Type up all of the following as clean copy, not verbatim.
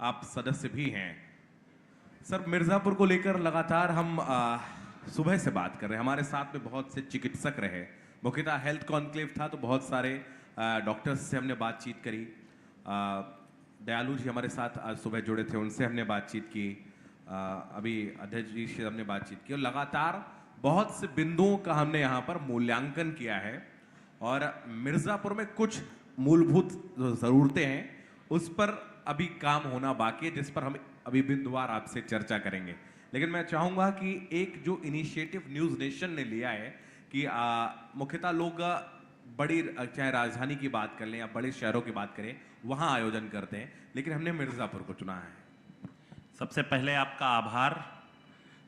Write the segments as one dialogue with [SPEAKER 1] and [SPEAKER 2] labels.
[SPEAKER 1] आप सदस्य भी हैं। सर, मिर्ज़ापुर को लेकर लगातार हम सुबह से बात कर रहे हैं। हमारे साथ में बहुत से चिकित्सक रहे, मुख्यतः हेल्थ कॉन्क्लेव था तो बहुत सारे डॉक्टर्स से हमने बातचीत करी। दयालु जी हमारे साथ आज सुबह जुड़े थे, उनसे हमने बातचीत की। अभी अध्यक्ष जी से हमने बातचीत की और लगातार बहुत से बिंदुओं का हमने यहाँ पर मूल्यांकन किया है। और मिर्ज़ापुर में कुछ मूलभूत जो ज़रूरतें हैं उस पर अभी काम होना बाकी है, जिस पर हम अभी बिंदुवार आपसे चर्चा करेंगे। लेकिन मैं चाहूँगा कि एक जो इनिशिएटिव न्यूज़ नेशन ने लिया है कि मुख्यतः लोग बड़ी चाहे राजधानी की बात कर लें या बड़े शहरों की बात करें, वहाँ आयोजन करते हैं, लेकिन हमने मिर्ज़ापुर को चुना है।
[SPEAKER 2] सबसे पहले आपका आभार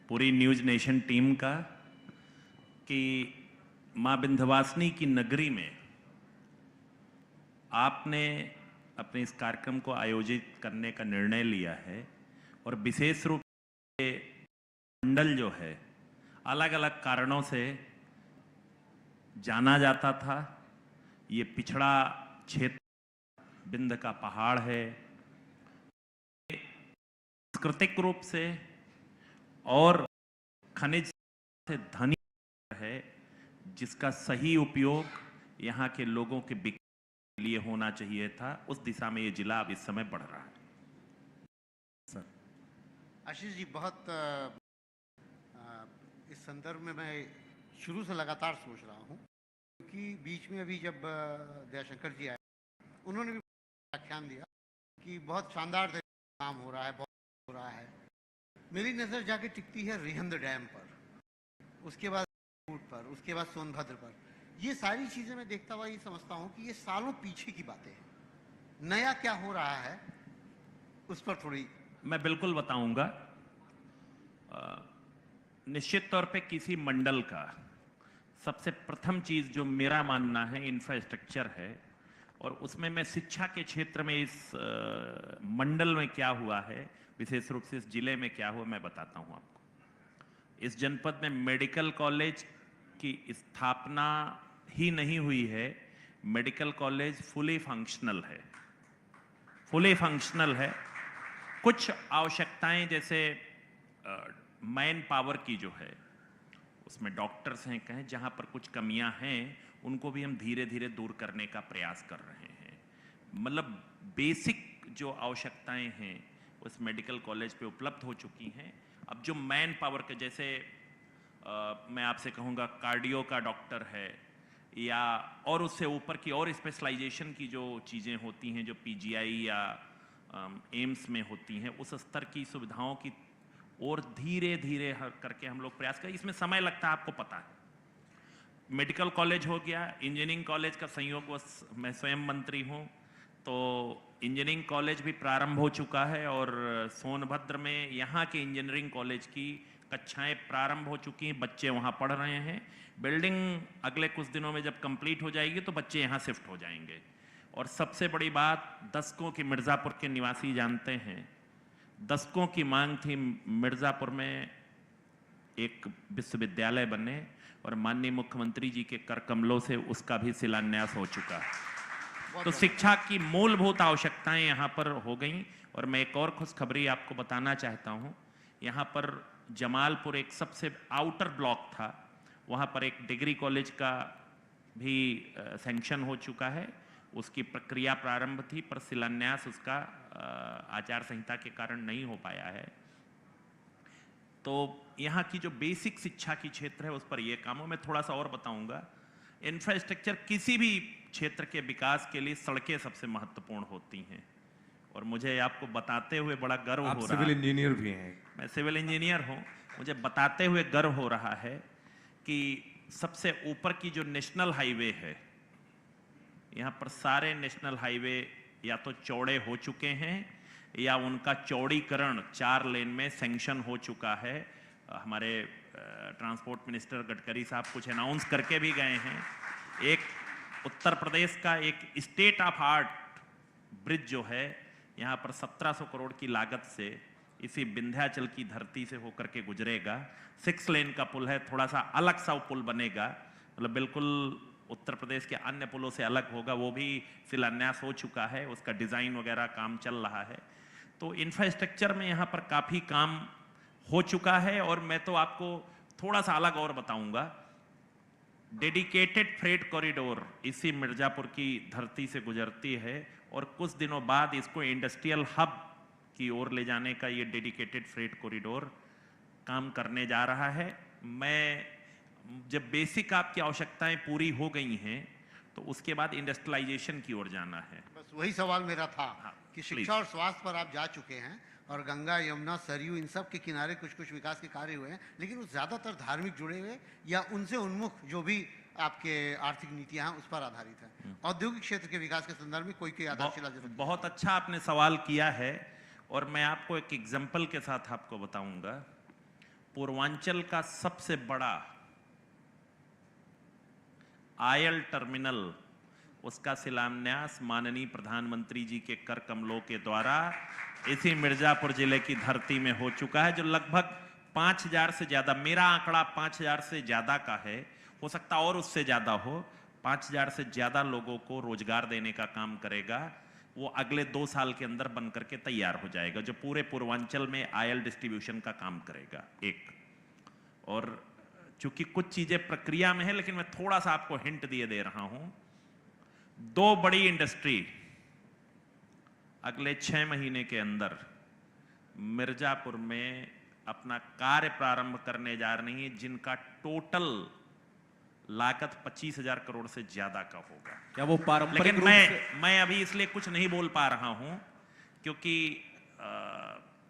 [SPEAKER 2] पूरी न्यूज़ नेशन टीम का कि माँ विंध्यवासिनी की नगरी में आपने अपने इस कार्यक्रम को आयोजित करने का निर्णय लिया है। और विशेष रूप से मंडल जो है अलग अलग कारणों से जाना जाता था। ये पिछड़ा क्षेत्र, विंध्य का पहाड़ है, सांस्कृतिक रूप से और खनिज से धनी है, जिसका सही उपयोग यहाँ के लोगों के विकास के लिए होना चाहिए था। उस दिशा में ये जिला अब इस समय बढ़ रहा है।
[SPEAKER 3] सर आशीष जी, बहुत इस संदर्भ में मैं शुरू से लगातार सोच रहा हूँ, क्योंकि बीच में अभी जब दयाशंकर जी आए, उन्होंने भी व्याख्यान दिया कि बहुत शानदार काम हो रहा है, बहुत हो रहा है। मेरी नज़र जाके टिकती है रिहंद डैम पर, उसके बाद पर, उसके बाद सोनभद्र पर। ये सारी चीज़ें मैं देखता हुआ ये समझता हूँ कि ये सालों पीछे की बातें हैं। नया क्या हो रहा है उस पर थोड़ी
[SPEAKER 2] मैं बिल्कुल बताऊंगा। निश्चित तौर पे किसी मंडल का सबसे प्रथम चीज जो मेरा मानना है इंफ्रास्ट्रक्चर है, और उसमें मैं शिक्षा के क्षेत्र में इस मंडल में क्या हुआ है, विशेष रूप से इस जिले में क्या हुआ, मैं बताता हूं आपको। इस जनपद में मेडिकल कॉलेज की स्थापना ही नहीं हुई है, मेडिकल कॉलेज फुली फंक्शनल है, फुली फंक्शनल है। कुछ आवश्यकताएं जैसे मैन पावर की जो है, उसमें डॉक्टर्स हैं कहें, जहां पर कुछ कमियां हैं उनको भी हम धीरे धीरे दूर करने का प्रयास कर रहे हैं। मतलब बेसिक जो आवश्यकताएं हैं उस मेडिकल कॉलेज पे उपलब्ध हो चुकी हैं। अब जो मैन पावर के जैसे मैं आपसे कहूँगा कार्डियो का डॉक्टर है, या और उससे ऊपर की और स्पेशलाइजेशन की जो चीज़ें होती हैं जो पीजीआई या एम्स में होती हैं, उस स्तर की सुविधाओं की और धीरे धीरे करके हम लोग प्रयास करें। इसमें समय लगता है, आपको पता है। मेडिकल कॉलेज हो गया, इंजीनियरिंग कॉलेज का संयोग मैं स्वयं मंत्री हूँ, तो इंजीनियरिंग कॉलेज भी प्रारंभ हो चुका है और सोनभद्र में यहाँ के इंजीनियरिंग कॉलेज की कक्षाएं प्रारंभ हो चुकी हैं, बच्चे वहाँ पढ़ रहे हैं। बिल्डिंग अगले कुछ दिनों में जब कंप्लीट हो जाएगी तो बच्चे यहाँ शिफ्ट हो जाएंगे। और सबसे बड़ी बात, दशकों की मिर्ज़ापुर के निवासी जानते हैं, दशकों की मांग थी मिर्ज़ापुर में एक विश्वविद्यालय बने, और माननीय मुख्यमंत्री जी के कर कमलों से उसका भी शिलान्यास हो चुका है। तो शिक्षा की मूलभूत आवश्यकताएं यहाँ पर हो गई। और मैं एक और खुशखबरी आपको बताना चाहता हूँ, यहाँ पर जमालपुर एक सबसे आउटर ब्लॉक था, वहाँ पर एक डिग्री कॉलेज का भी सैंक्शन हो चुका है, उसकी प्रक्रिया प्रारंभ थी, पर शिलान्यास उसका आचार संहिता के कारण नहीं हो पाया है। तो यहाँ की जो बेसिक शिक्षा की क्षेत्र है उस पर यह काम हो। मैं थोड़ा सा और बताऊंगा। इंफ्रास्ट्रक्चर, किसी भी क्षेत्र के विकास के लिए सड़कें सबसे महत्वपूर्ण होती हैं, और मुझे आपको बताते हुए बड़ा गर्व हो रहा है।
[SPEAKER 1] आप सिविल इंजीनियर भी हैं।
[SPEAKER 2] मैं सिविल इंजीनियर हूँ। मुझे बताते हुए गर्व हो रहा है कि सबसे ऊपर की जो नेशनल हाईवे है, यहाँ पर सारे नेशनल हाईवे या तो चौड़े हो चुके हैं या उनका चौड़ीकरण 4 लेन में सैंक्शन हो चुका है। हमारे ट्रांसपोर्ट मिनिस्टर गडकरी साहब कुछ अनाउंस करके भी गए हैं। एक उत्तर प्रदेश का एक स्टेट ऑफ आर्ट ब्रिज जो है, यहाँ पर 1700 करोड़ की लागत से इसी विंध्याचल की धरती से होकर के गुजरेगा। 6 लेन का पुल है, थोड़ा सा अलग सा पुल बनेगा, मतलब बिल्कुल उत्तर प्रदेश के अन्य पुलों से अलग होगा। वो भी शिलान्यास हो चुका है, उसका डिज़ाइन वगैरह काम चल रहा है। तो इंफ्रास्ट्रक्चर में यहाँ पर काफी काम हो चुका है। और मैं तो आपको थोड़ा सा अलग और बताऊंगा, डेडिकेटेड फ्रेट कॉरिडोर इसी मिर्जापुर की धरती से गुजरती है और कुछ दिनों बाद इसको इंडस्ट्रियल हब की ओर ले जाने का ये डेडिकेटेड फ्रेट कॉरिडोर काम करने जा रहा है। मैं जब बेसिक आपकी आवश्यकताएं पूरी हो गई हैं तो उसके बाद इंडस्ट्रियलाइजेशन की ओर जाना है।
[SPEAKER 3] बस वही सवाल मेरा था
[SPEAKER 2] हाँ,
[SPEAKER 3] कि
[SPEAKER 2] please।
[SPEAKER 3] शिक्षा और स्वास्थ्य पर आप जा चुके हैं और गंगा यमुना सरयू इन सब के किनारे कुछ कुछ विकास के कार्य हुए हैं, लेकिन वो ज्यादातर धार्मिक जुड़े हुए या उनसे उन्मुख जो भी आपके आर्थिक नीतियां हैं उस पर आधारित है। औद्योगिक क्षेत्र के विकास के संदर्भ में कोई आधारशिला जरूर।
[SPEAKER 2] बहुत अच्छा आपने सवाल किया है और मैं आपको एक एग्जाम्पल के साथ आपको बताऊंगा। पूर्वांचल का सबसे बड़ा आयल टर्मिनल, उसका शिलान्यास माननीय प्रधानमंत्री जी के कर कमलों के द्वारा इसी मिर्जापुर जिले की धरती में हो चुका है, जो लगभग 5000 से ज्यादा, मेरा आंकड़ा 5000 से ज्यादा का है, हो सकता और उससे ज्यादा हो, 5000 से ज्यादा लोगों को रोजगार देने का काम करेगा। वो अगले 2 साल के अंदर बन करके तैयार हो जाएगा, जो पूरे पूर्वांचल में आयल डिस्ट्रीब्यूशन का काम करेगा। एक और चूंकि कुछ चीजें प्रक्रिया में है, लेकिन मैं थोड़ा सा आपको हिंट दिए दे रहा हूं। 2 बड़ी इंडस्ट्री अगले 6 महीने के अंदर मिर्जापुर में अपना कार्य प्रारंभ करने जा रही हैं, जिनका टोटल लागत 25,000 करोड़ से ज्यादा का होगा।
[SPEAKER 1] क्या वो पारंपरिक
[SPEAKER 2] लेकिन
[SPEAKER 1] रूप से
[SPEAKER 2] मैं अभी इसलिए कुछ नहीं बोल पा रहा हूं क्योंकि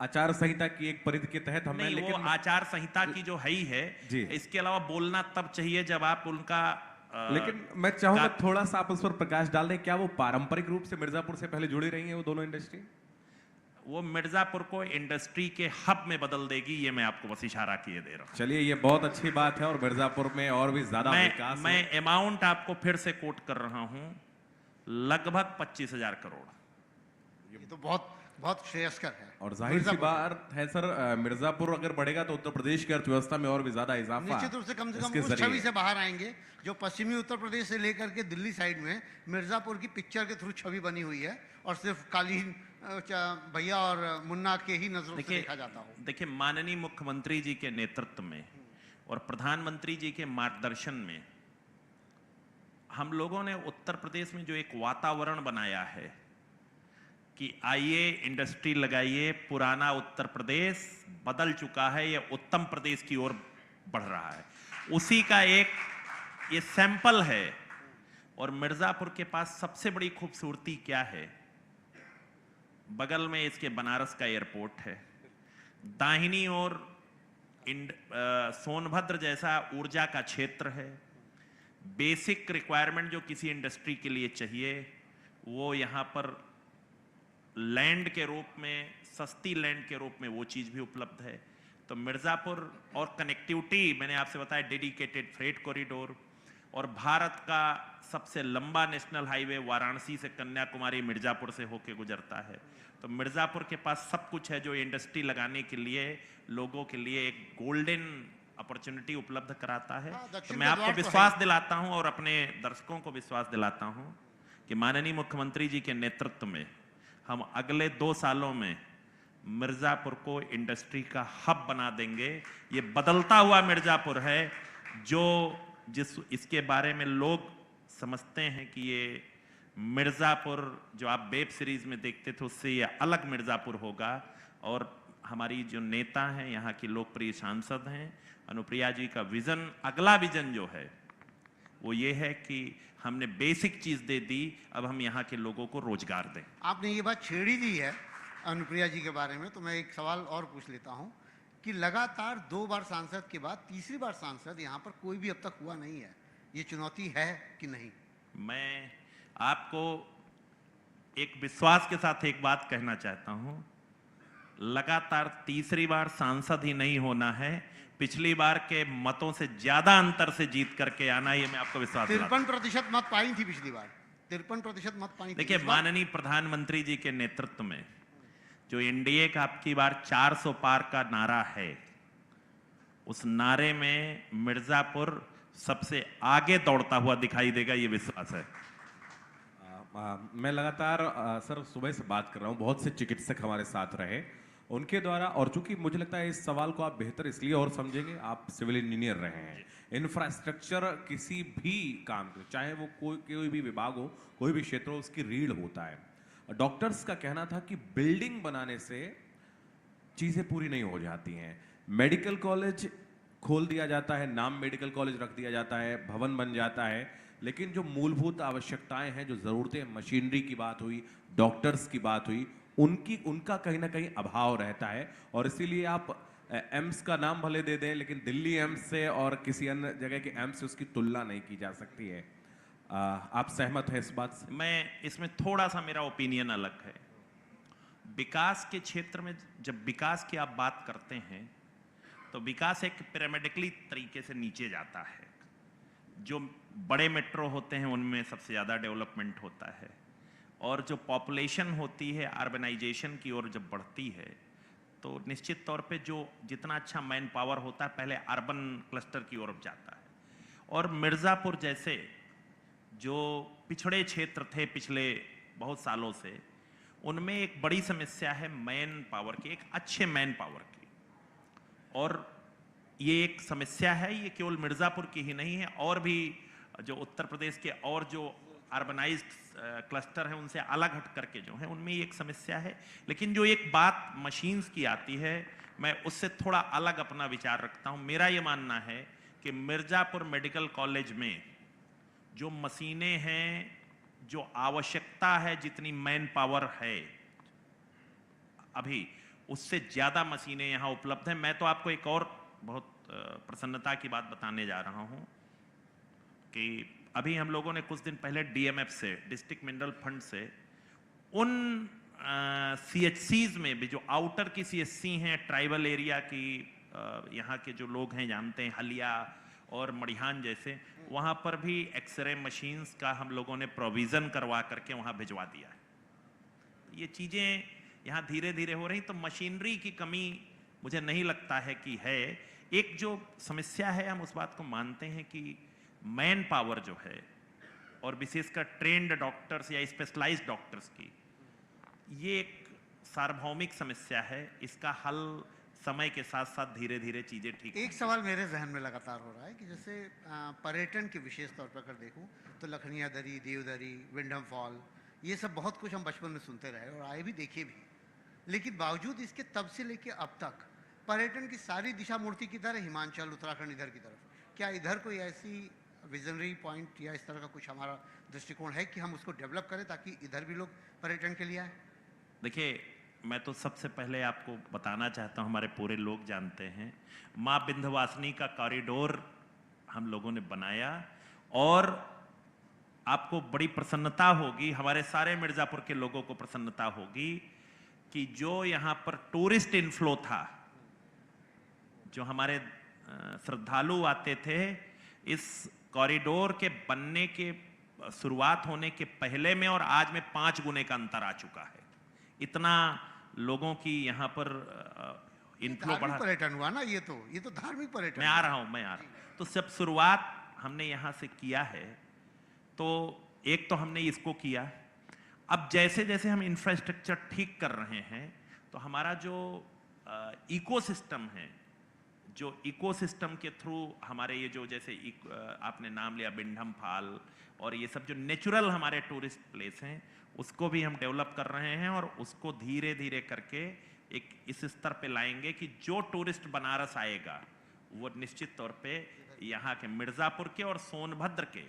[SPEAKER 1] आचार संहिता की एक परिधि के तहत हमें,
[SPEAKER 2] नहीं,
[SPEAKER 1] लेकिन
[SPEAKER 2] वो आचार संहिता की जो है ही है
[SPEAKER 1] जी।
[SPEAKER 2] इसके अलावा बोलना तब चाहिए जब आप उनका
[SPEAKER 1] लेकिन मैं चाहूंगा थोड़ा सा आप उस पर प्रकाश डाल दें। क्या वो पारंपरिक रूप से मिर्जापुर से पहले जुड़ी रही हैं वो दोनों इंडस्ट्री?
[SPEAKER 2] वो मिर्जापुर को इंडस्ट्री के हब में बदल देगी, ये मैं आपको बस इशारा किए दे रहा हूं।
[SPEAKER 1] चलिए, ये बहुत अच्छी बात है और मिर्जापुर में और भी ज्यादा विकास
[SPEAKER 2] मैं अमाउंट आपको फिर से कोट कर रहा हूं, लगभग 25,000 करोड़।
[SPEAKER 3] ये तो बहुत बहुत श्रेयस्कर है
[SPEAKER 1] और जाहिर सी बात है सर, मिर्जापुर अगर बढ़ेगा तो उत्तर प्रदेश की अर्थव्यवस्था में और भी ज्यादा इजाफा
[SPEAKER 3] निश्चित रूप से कम
[SPEAKER 1] इसके
[SPEAKER 3] उस
[SPEAKER 1] जरिए
[SPEAKER 3] छवि से बाहर आएंगे जो पश्चिमी उत्तर प्रदेश से लेकर के दिल्ली साइड में मिर्जापुर की पिक्चर के थ्रू छवि बनी हुई है और सिर्फ कालीन भैया और मुन्ना के ही नजरों से देखा जाता हो।
[SPEAKER 2] देखिए, माननीय मुख्यमंत्री जी के नेतृत्व में और प्रधानमंत्री जी के मार्गदर्शन में हम लोगों ने उत्तर प्रदेश में जो एक वातावरण बनाया है कि आइए इंडस्ट्री लगाइए, पुराना उत्तर प्रदेश बदल चुका है, ये उत्तम प्रदेश की ओर बढ़ रहा है, उसी का एक ये सैंपल है। और मिर्जापुर के पास सबसे बड़ी खूबसूरती क्या है? बगल में इसके बनारस का एयरपोर्ट है, दाहिनी ओर सोनभद्र जैसा ऊर्जा का क्षेत्र है। बेसिक रिक्वायरमेंट जो किसी इंडस्ट्री के लिए चाहिए वो यहाँ पर लैंड के रूप में, सस्ती लैंड के रूप में वो चीज भी उपलब्ध है। तो मिर्जापुर और कनेक्टिविटी, मैंने आपसे बताया डेडिकेटेड फ्रेट कॉरिडोर, और भारत का सबसे लंबा नेशनल हाईवे वाराणसी से कन्याकुमारी मिर्जापुर से होके गुजरता है। तो मिर्जापुर के पास सब कुछ है जो इंडस्ट्री लगाने के लिए लोगों के लिए एक गोल्डन अपॉर्चुनिटी उपलब्ध कराता है। तो मैं आपको विश्वास दिलाता हूं और अपने दर्शकों को विश्वास दिलाता हूं कि माननीय मुख्यमंत्री जी के नेतृत्व में हम अगले 2 सालों में मिर्जापुर को इंडस्ट्री का हब बना देंगे। ये बदलता हुआ मिर्जापुर है जो इसके बारे में लोग समझते हैं कि ये मिर्जापुर जो आप वेब सीरीज में देखते थे उससे ये अलग मिर्जापुर होगा। और हमारी जो नेता हैं, यहाँ की लोकप्रिय सांसद हैं, अनुप्रिया जी का विजन, अगला विजन जो है वो ये है कि हमने बेसिक चीज दे दी, अब हम यहाँ के लोगों को रोजगार दें।
[SPEAKER 3] आपने ये बात छेड़ी दी है अनुप्रिया जी के बारे में, तो मैं एक सवाल और पूछ लेता हूँ कि लगातार 2 बार सांसद के बाद तीसरी बार सांसद यहाँ पर कोई भी अब तक हुआ नहीं है, ये चुनौती है कि नहीं?
[SPEAKER 2] मैं आपको एक विश्वास के साथ एक बात कहना चाहता हूँ, लगातार तीसरी बार सांसद ही नहीं होना है, पिछली बार के मतों से ज्यादा अंतर से जीत करके आना, ये मैं आपको विश्वास दिलाता हूं।
[SPEAKER 3] 53% मत पाई थी पिछली बार, 53% मत पाई थी।
[SPEAKER 2] देखिए, माननीय प्रधानमंत्री जी के नेतृत्व में जो एनडीए का आपकी बार 400 पार का नारा है, उस नारे में मिर्जापुर सबसे आगे दौड़ता हुआ दिखाई देगा, ये विश्वास है।
[SPEAKER 1] मैं लगातार सर सुबह से बात कर रहा हूँ, बहुत से चिकित्सक हमारे साथ रहे उनके द्वारा, और चूंकि मुझे लगता है इस सवाल को आप बेहतर इसलिए और समझेंगे, आप सिविल इंजीनियर रहे हैं। इंफ्रास्ट्रक्चर किसी भी काम के, चाहे वो कोई भी विभाग हो, कोई भी क्षेत्र हो, उसकी रीढ़ होता है। डॉक्टर्स का कहना था कि बिल्डिंग बनाने से चीजें पूरी नहीं हो जाती हैं। मेडिकल कॉलेज खोल दिया जाता है, नाम मेडिकल कॉलेज रख दिया जाता है, भवन बन जाता है, लेकिन जो मूलभूत आवश्यकताएं हैं, जो जरूरतें, मशीनरी की बात हुई, डॉक्टर्स की बात हुई, उनका कहीं ना कहीं अभाव रहता है। और इसीलिए आप एम्स का नाम भले दे दें, लेकिन दिल्ली एम्स से और किसी अन्य जगह के एम्स से उसकी तुलना नहीं की जा सकती है। आप सहमत हैं इस बात से?
[SPEAKER 2] मैं इसमें थोड़ा सा, मेरा ओपिनियन अलग है। विकास के क्षेत्र में जब विकास की आप बात करते हैं तो विकास एक पिरामिडिकली तरीके से नीचे जाता है। जो बड़े मेट्रो होते हैं उनमें सबसे ज़्यादा डेवलपमेंट होता है, और जो पॉपुलेशन होती है अर्बनाइजेशन की ओर जब बढ़ती है तो निश्चित तौर पे जो जितना अच्छा मैन पावर होता है पहले अर्बन क्लस्टर की ओर जाता है। और मिर्ज़ापुर जैसे जो पिछड़े क्षेत्र थे पिछले बहुत सालों से, उनमें एक बड़ी समस्या है मैन पावर की, एक अच्छे मैन पावर की। और ये एक समस्या है, ये केवल मिर्ज़ापुर की ही नहीं है, और भी जो उत्तर प्रदेश के और जो अर्बनाइज्ड क्लस्टर हैं उनसे अलग हट करके जो है उनमें ये एक समस्या है। लेकिन जो एक बात मशीन्स की आती है, मैं उससे थोड़ा अलग अपना विचार रखता हूँ। मेरा ये मानना है कि मिर्ज़ापुर मेडिकल कॉलेज में जो मशीनें हैं, जो आवश्यकता है, जितनी मैन पावर है अभी, उससे ज़्यादा मशीनें यहाँ उपलब्ध हैं। मैं तो आपको एक और बहुत प्रसन्नता की बात बताने जा रहा हूँ कि अभी हम लोगों ने कुछ दिन पहले डीएमएफ से, डिस्ट्रिक्ट मिनरल फंड से, उन सीएचसीज में भी जो आउटर की सीएचसी हैं, ट्राइबल एरिया की, यहाँ के जो लोग हैं जानते हैं, हलिया और मड़िहान जैसे, वहाँ पर भी एक्सरे मशीन्स का हम लोगों ने प्रोविज़न करवा करके वहाँ भिजवा दिया है। ये चीज़ें यहाँ धीरे धीरे हो रही। तो मशीनरी की कमी मुझे नहीं लगता है कि है। एक जो समस्या है, हम उस बात को मानते हैं कि मैन पावर जो है, और विशेषकर ट्रेंड डॉक्टर्स या स्पेशलाइज्ड डॉक्टर्स की, ये एक सार्वभौमिक समस्या है। इसका हल समय के साथ साथ धीरे धीरे चीजें ठीक।
[SPEAKER 3] एक सवाल मेरे जहन में लगातार हो रहा है कि जैसे पर्यटन के विशेष तौर पर अगर देखूं तो लखनिया दरी, देवदरी, विंडम फॉल, ये सब बहुत कुछ हम बचपन में सुनते रहे और आए भी, देखे भी। लेकिन बावजूद इसके तब से लेके अब तक पर्यटन की सारी दिशा मूर्ति किधर है? हिमाचल, उत्तराखंड, इधर की तरफ। क्या इधर कोई ऐसी विजनरी पॉइंट या इस तरह का कुछ हमारा दृष्टिकोण है कि हम उसको डेवलप करें ताकि इधर भी लोग पर्यटन के लिए आए?
[SPEAKER 2] देखिए, मैं तो सबसे पहले आपको बताना चाहता हूं, हमारे पूरे लोग जानते हैं, माँ विंध्यवासिनी का कॉरिडोर हम लोगों ने बनाया, और आपको बड़ी प्रसन्नता होगी, हमारे सारे मिर्ज़ापुर के लोगों को प्रसन्नता होगी कि जो यहाँ पर टूरिस्ट इनफ्लो था, जो हमारे श्रद्धालु आते थे, इस कॉरिडोर के बनने के शुरुआत होने के पहले में और आज में 5 गुने का अंतर आ चुका है। इतना लोगों की यहाँ पर इनफ्लो बढ़ा।
[SPEAKER 3] पर्यटन हुआ ना, ये तो धार्मिक पर्यटन।
[SPEAKER 2] मैं आ रहा हूँ। तो सब शुरुआत हमने यहाँ से किया है, तो एक तो हमने इसको किया। अब जैसे जैसे हम इंफ्रास्ट्रक्चर ठीक कर रहे हैं तो हमारा जो इकोसिस्टम है, जो इकोसिस्टम के थ्रू हमारे ये जो जैसे आपने नाम लिया बिंडम फॉल और ये सब जो नेचुरल हमारे टूरिस्ट प्लेस हैं, उसको भी हम डेवलप कर रहे हैं, और उसको धीरे धीरे करके एक इस स्तर पे लाएंगे कि जो टूरिस्ट बनारस आएगा वो निश्चित तौर पे यहाँ के मिर्ज़ापुर के और सोनभद्र के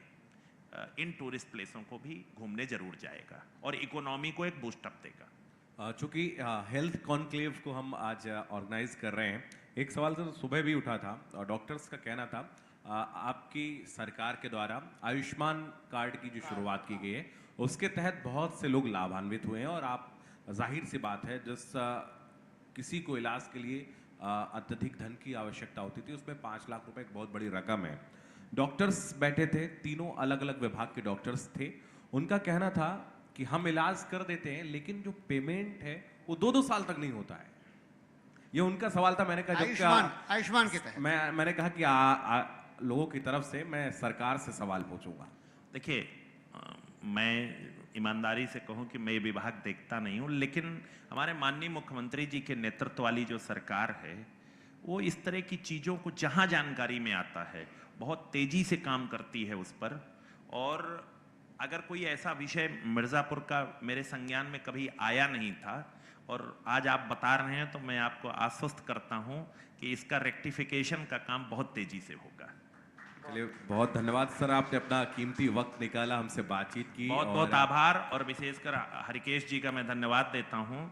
[SPEAKER 2] इन टूरिस्ट प्लेसों को भी घूमने जरूर जाएगा और इकोनॉमी को एक बूस्टअप देगा।
[SPEAKER 1] चूंकि हेल्थ कॉन्क्लेव को हम आज ऑर्गेनाइज कर रहे हैं, एक सवाल तो सुबह भी उठा था और डॉक्टर्स का कहना था, आपकी सरकार के द्वारा आयुष्मान कार्ड की जो शुरुआत की गई है उसके तहत बहुत से लोग लाभान्वित हुए हैं, और आप, जाहिर सी बात है, जिस किसी को इलाज के लिए अत्यधिक धन की आवश्यकता होती थी, उसमें 5 लाख रुपए एक बहुत बड़ी रकम है। डॉक्टर्स बैठे थे, तीनों अलग अलग विभाग के डॉक्टर्स थे, उनका कहना था कि हम इलाज कर देते हैं लेकिन जो पेमेंट है वो 2-2 साल तक नहीं होता है। ये उनका सवाल था। मैंने कहा
[SPEAKER 3] आयुष्मान के तहत
[SPEAKER 1] मैंने कहा कि लोगों की तरफ से मैं सरकार से सवाल पूछूंगा।
[SPEAKER 2] देखिए, मैं ईमानदारी से कहूं कि मैं ये विभाग देखता नहीं हूं, लेकिन हमारे माननीय मुख्यमंत्री जी के नेतृत्व वाली जो सरकार है वो इस तरह की चीज़ों को जहां जानकारी में आता है बहुत तेजी से काम करती है उस पर। और अगर कोई ऐसा विषय मिर्ज़ापुर का मेरे संज्ञान में कभी आया नहीं था और आज आप बता रहे हैं, तो मैं आपको आश्वस्त करता हूं कि इसका रेक्टिफिकेशन का काम बहुत तेजी से होगा।
[SPEAKER 1] चलिए, बहुत धन्यवाद सर, आपने अपना कीमती वक्त निकाला, हमसे बातचीत की।
[SPEAKER 2] बहुत बहुत आभार। और विशेषकर हरिकेश जी का मैं धन्यवाद देता हूं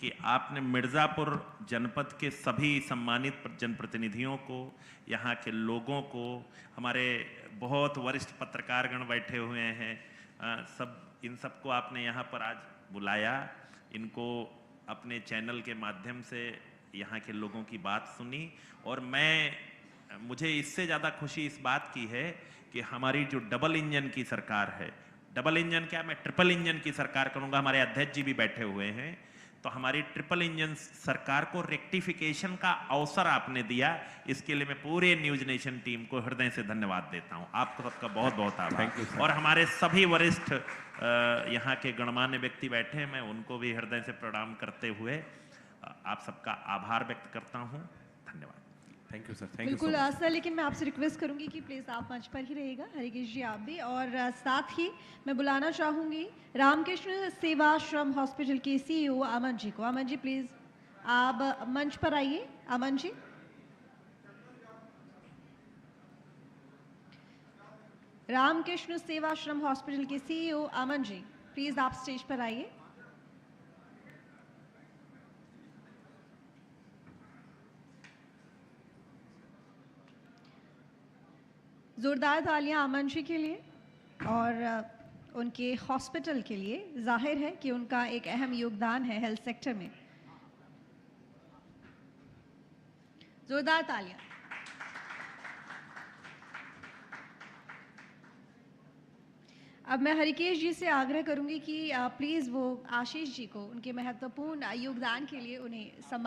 [SPEAKER 2] कि आपने मिर्ज़ापुर जनपद के सभी सम्मानित जनप्रतिनिधियों को, यहाँ के लोगों को, हमारे बहुत वरिष्ठ पत्रकारगण बैठे हुए हैं, इन सबको आपने यहाँ पर आज बुलाया, इनको अपने चैनल के माध्यम से यहाँ के लोगों की बात सुनी। और मुझे इससे ज़्यादा खुशी इस बात की है कि हमारी जो डबल इंजन की सरकार है, डबल इंजन क्या, मैं ट्रिपल इंजन की सरकार करूँगा, हमारे अध्यक्ष जी भी बैठे हुए हैं, तो हमारी ट्रिपल इंजन सरकार को रेक्टिफिकेशन का अवसर आपने दिया, इसके लिए मैं पूरे न्यूज नेशन टीम को हृदय से धन्यवाद देता हूं। आपको सबका बहुत बहुत आभार। और हमारे सभी वरिष्ठ यहाँ के गणमान्य व्यक्ति बैठे हैं, मैं उनको भी हृदय से प्रणाम करते हुए आप सबका आभार व्यक्त करता हूँ। धन्यवाद।
[SPEAKER 1] Thank you sir. Thank you
[SPEAKER 4] बिल्कुल सर, लेकिन मैं आपसे रिक्वेस्ट करूंगी कि प्लीज़ आप मंच पर ही रहिएगा, हरिकेश जी आप भी। और साथ ही मैं बुलाना चाहूंगी रामकृष्ण सेवाश्रम हॉस्पिटल के CEO अमन जी को। अमन जी प्लीज़ आप मंच पर आइए। अमन जी, रामकृष्ण सेवाश्रम हॉस्पिटल के CEO अमन जी प्लीज़ आप स्टेज पर आइए। ज़ोरदार तालियां अमन जी के लिए और उनके हॉस्पिटल के लिए। जाहिर है कि उनका एक अहम योगदान है हेल्थ सेक्टर में। ज़ोरदार तालियां। अब मैं हरिकेश जी से आग्रह करूंगी कि प्लीज़ वो आशीष जी को उनके महत्वपूर्ण योगदान के लिए उन्हें सम्मान